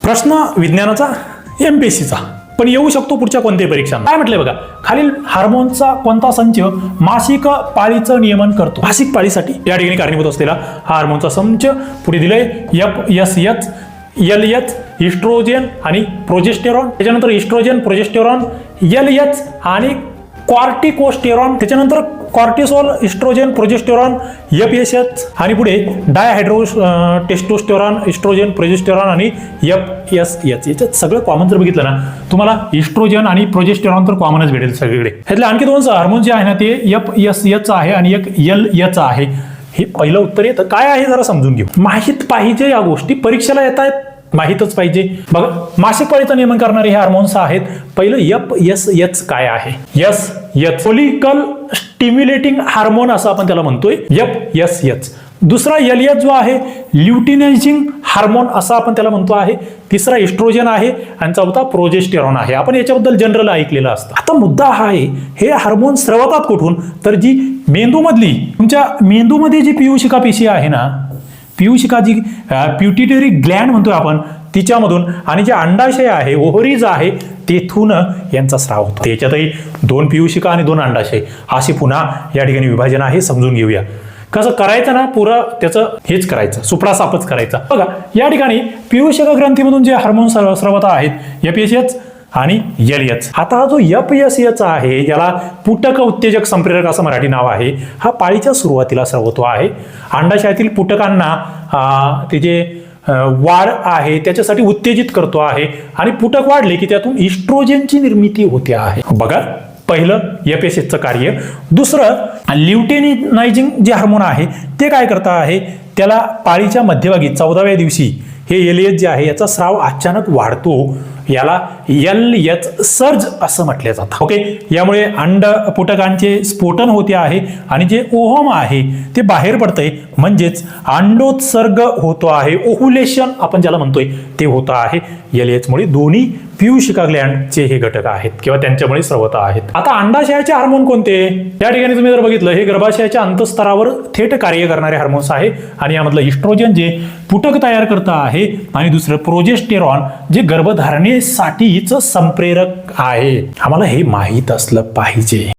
प्रश्न विज्ञानाचा MPSCचा पण येऊ शकतो पुढच्या कोणत्याही परीक्षांना. काय म्हटलंय बघा, खालील हार्मोनचा कोणता संच मासिक पाळीचं नियमन करतो. मासिक पाळीसाठी या ठिकाणी कारणीभूत असलेला हा हार्मोनचा संच पुढे दिलंय FSH, LH, इस्ट्रोजन आणि प्रोजेस्टेरॉन. त्याच्यानंतर इस्ट्रोजन, प्रोजेस्टेरॉन, LH आणि कॉर्टिकोस्टेरॉन. त्याच्यानंतर कॉर्टिसोल, इस्ट्रोजन, प्रोजेस्टेरॉन, FSH आणि पुढे डायहायड्रो टेस्टोस्टेरॉन, इस्ट्रोजन, प्रोजेस्टेरॉन आणि FSH. याच्यात सगळं कॉमन जर बघितलं ना तुम्हाला इस्ट्रोजन आणि प्रोजेस्टेरॉन तर कॉमनच भेटेल सगळीकडे. ह्यातले आणखी दोन हार्मोन जे आहे ना ते FSH आहे आणि एक LH आहे. हे पहिलं उत्तर येतं. काय आहे जरा समजून घेऊ. माहित पाहिजे या गोष्टी, परीक्षेला येत आहेत, माहितच पाहिजे. बघा, मासिक पाळीचं नियमन करणारे हे हार्मोन्स आहेत. पहिलं FSH काय आहे? FSH फॉलिकल स्टिम्युलेटिंग हार्मोन असं आपण त्याला म्हणतोय, FSH. दुसरा LH जो आहे ल्युटिनायझिंग हार्मोन असं आपण त्याला म्हणतो आहे. तिसरा इस्ट्रोजन आहे आणि चौथा प्रोजेस्टेरॉन आहे. आपण याच्याबद्दल जनरल ऐकलेलं असतं. आता मुद्दा हा आहे, हे हार्मोन स्रवतात कुठून? तर जी मेंदूमधली, तुमच्या मेंदूमध्ये जी पियूषिका पेशी आहे ना, पियूषिका जी प्युटिटरी ग्लँड म्हणतोय आपण, तिच्यामधून आणि जे अंडाशय आहे, ओव्हरीज आहे, तेथून यांचा स्राव होतो. त्याच्यातही 2 पियूषिका आणि 2 अंडाशय असे पुन्हा या ठिकाणी विभाजन आहे. समजून घेऊया कसं करायचं ना, पुरं त्याचं हेच करायचं, सुपडासापच करायचा. बघा, या ठिकाणी पियूषिका ग्रंथीमधून जे हार्मोन स्रवत आहेत FSH आणि LH. आता हा जो FSH आहे याला पुटक उत्तेजक संप्रेरक असं मराठी नाव आहे. हा पाळीच्या सुरुवातीला स्रवतो आहे. अंडाशयातील पुटकांना ते जे वाढ आहे त्याच्यासाठी उत्तेजित करतो आहे आणि पुटक वाढले की त्यातून इस्ट्रोजनची निर्मिती होते आहे. बघा, पहिलं FSHचं कार्य. दुसरं ल्युटिनायझिंग जे हार्मोन आहे ते काय करत आहे, त्याला पाळीच्या मध्यभागी 14व्या दिवशी हे LH जे आहे याचा स्राव अचानक वाढतो. याला LH सर्ज असं म्हटलं जातं. ओके, यामुळे अंड पुटकांचे स्फोटन होते आहे आणि जे ओहम आहे ते बाहेर पडतंय, म्हणजेच अंडोत्सर्ग होतो आहे. ओव्हुलेशन आपण ज्याला म्हणतोय ते होतं आहे LH मुळे. दोन्ही पियूषिका ग्लँडचे हे घटक आहेत किंवा त्यांच्यामुळे स्रवत आहेत. आता अंडाशयाचे हार्मोन कोणते? या ठिकाणी तुम्ही जर बघितलं, हे गर्भाशयाच्या अंतस्तरावर थेट कार्य करणारे हार्मोन्स आहे आणि यामधलं इस्ट्रोजन जे पुटक तयार करत आहे आणि दुसरं प्रोजेस्टेरॉन जे गर्भधारणेसाठीच संप्रेरक आहे. आम्हाला हे माहीत असलं पाहिजे.